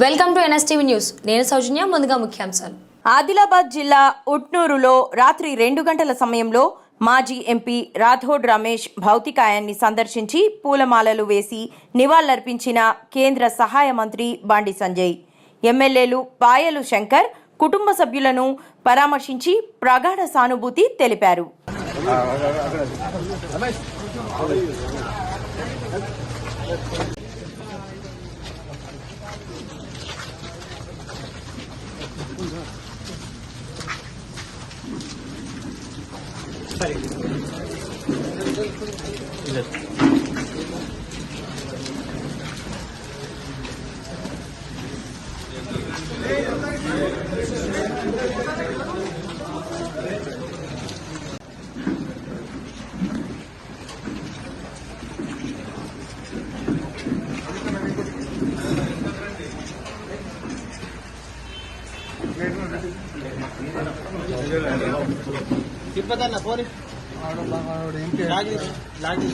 Welcome to NSTV news. నేను సౌజన్య. ముందుగా ముఖ్యాంశాలు. ఆదిలాబాద్ జిల్లా ఉట్నూరులో రాత్రి 2 గంటల సమయంలో మాజీ ఎంపీ రాథోడ్ రమేష్ భౌతికాయాన్ని సందర్శించి పూలమాలలు వేసి నివాళులర్పించిన కేంద్ర సహాయ మంత్రి బండి సంజయ్. ఎమ్మెల్యేలు పాయలు శంకర్ కుటుంబ సభ్యులను పరామర్శించి ప్రగాఢ సానుభూతి తెలిపారు. తిప్పదన్న పోరి లాగి